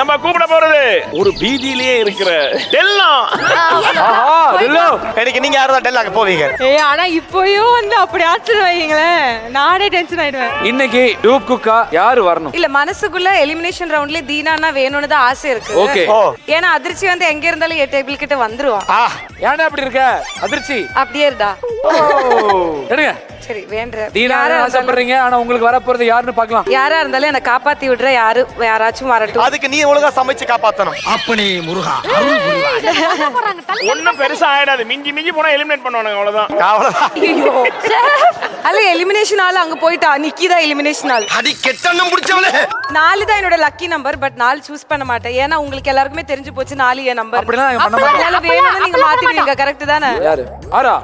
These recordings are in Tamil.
நம்ம கூப்பிட போறது ஒரு பீதியிலேயே இருக்கிற டெல்லா. எனக்கு நீங்க யாரும் தான் டெல்லாக்கு போவீங்க. ஆனா இப்போயும் வந்து அப்படி ஆச்சரியம் வைங்களேன், நானே டென்ஷன் ஆயிடுவேன். இன்னைக்கு டூப் குக்கா யாரு வரணும்? இல்ல மனசுக்குள்ள எலிமினேஷன் ரவுண்ட்ல தீனானா வேணும்னு தான் ஆசை இருக்கு. ஓகே. ஏன்னா அதிர்ச்சி வந்து எங்க இருந்தாலும் என் டேபிள் கிட்ட வந்துருவான். ஏன்னா அப்படி இருக்க அதிர்ச்சி அப்படியே இருடா. எடுங்க. சரி வேண்ட தீனா ஆசைப்படுறீங்க, ஆனா உங்களுக்கு வர போறது யாருன்னு பார்க்கலாம். யாரா இருந்தாலும் என்ன காப்பாத்தி விடுற யாராச்சும் வரட்டும். அதுக்கு நீ ஒழுங்கா சமைச்சு காப்பாத்தணும். அப்பனே முருகா ஒண்ணும் பெருசா ஆயிடாது, மிஞ்சி மிஞ்சி போனா எலிமினேட் பண்ணுவானுங்க, அவ்வளவுதான். ஐயோ அல்ல எலிமினேஷன் ஆள் அங்க போயிட்டா, நிக்கிதா எலிமினேஷன் ஆள். அடி கெட்டன்னம் முடிச்சவளே. 4 தான் என்னோட லக்கி நம்பர், பட் 4 சூஸ் பண்ண மாட்டேன். ஏன்னா உங்களுக்கு எல்லாருக்குமே தெரிஞ்சு போச்சு 4 என் நம்பர். அப்படிலாம் பண்ண மாட்டோம். அதனால வேணும்னு நீங்க மாத்திடுவீங்க, கரெக்ட் தானே? யாரு ஆரா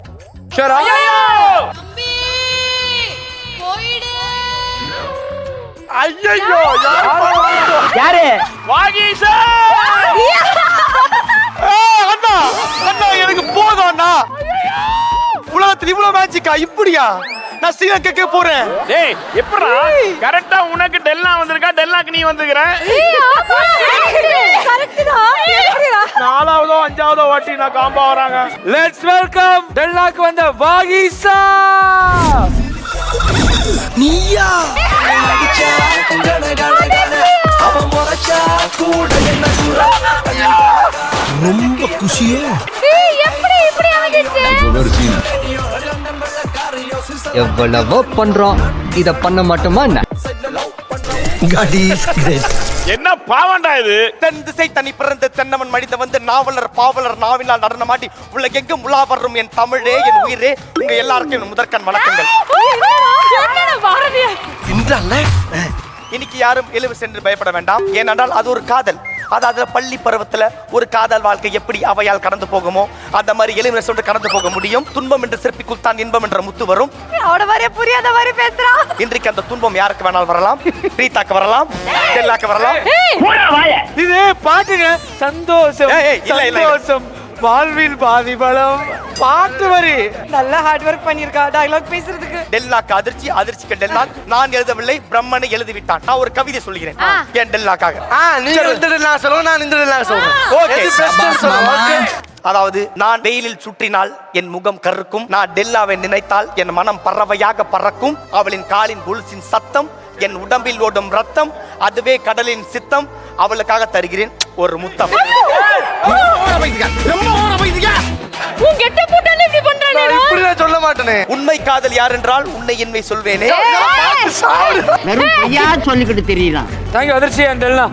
ஷரா ஐயோ யாரு வாகீசா. அண்ணா அண்ணா எனக்கு போதும் அண்ணா. உலகத்துல இவ்வளவு மேஜிக்கா இப்படியா? நான் ஸ்ரீலங்காக்கே போறேன். டேய் எப்படா கரெக்ட்டா உனக்கு டெல்லா வந்திருக்கா, டெல்லாக்கு நீ வந்துக்கற? கரெக்ட் தான். எப்படிடா? 4ஆவதோ 5ஆவதோ வாட்டி நான் காம்பா வராங்க. லெட்ஸ் வெல்கம் டெல்லாக்கு வந்த வாகீசா. நீயா அடிச்சா கண கண கண அவன் முறைச்சா கூட என்ன சுரா. ரொம்ப குஷியே. எப்படி இப்படி ஆகிடுச்சு? எவ்வளவோ பண்றோம், இத பண்ண மாட்டோமா என்ன? என்ன பாவண்டா இது? தென் திசை தனி பிறந்த தென்னவன் மடித்த வந்து நாவலர் பாவலர் நாவினால் நடனமாட்டி உலகெங்கும் உலா வரும் என் தமிழே என் உயிரே. உங்க எல்லாருக்கும் என் முதற்கண் வணக்கங்கள். இன்னைக்கு யாரும் எழுவு சென்று பயப்பட வேண்டாம். ஏனென்றால் அது ஒரு காதல். அதாவது பள்ளி பருவத்துல ஒரு காதல் வாழ்க்கை எப்படி அவையால் கடந்து போகுமோ அந்த மாதிரி எளிமை சொல்லிட்டு கடந்து போக முடியும். துன்பம் என்று சிற்பிக்குள் தான் இன்பம் என்ற முத்து வரும். அவட வரைய புரியாத மாதிரி பேசுறான். இன்றைக்கு அந்த துன்பம் யாருக்கு வேணாலும் வரலாம். பிரீத்தாக்கு வரலாம், டெல்லாக்கு வரலாம். இது பாட்டுங்க சந்தோஷம். இல்ல இல்ல சந்தோஷம் வாழ்வில் பாதி பலம் பாட்டு வரி. நல்லா ஹார்ட் ஒர்க் பண்ணிருக்கா டயலாக் பேசுறதுக்கு. டெல்லாக்கு அதிர்ச்சி, அதிர்ச்சிக்கு டெல்லா. நான் எழுதவில்லை, பிரம்மனை எழுதி விட்டான். நான் ஒரு கவிதை சொல்கிறேன் என் டெல்லாக்காக. நீங்க இந்த டெல்லாம் சொல்லுங்க, நான் இந்த டெல்லாம் சொல்றேன். ஓகே. அதாவது நான் வெயிலில் சுற்றினால் என் முகம் கருக்கும், நான் டெல்லாவை நினைத்தால் என் மனம் பறவையாக பறக்கும், அவளின் காலின் கொலுசின் சத்தம் என் உடம்பில் ஓடும் ரத்தம், அதுவே கடலின் சித்தம், அவளுக்காக தருகிறேன் ஒரு முத்தம். இப்படிதான் சொல்ல மாட்டேனே. உண்மை காதல் யார் என்றால் உன்னை என்னை சொல்வேனே. வெறும் பொய்யா சொல்லிக்கிட்டு தெரியலாம். தேங்க்யூ அதிர்ச்சி அண்ட் டெல்லா.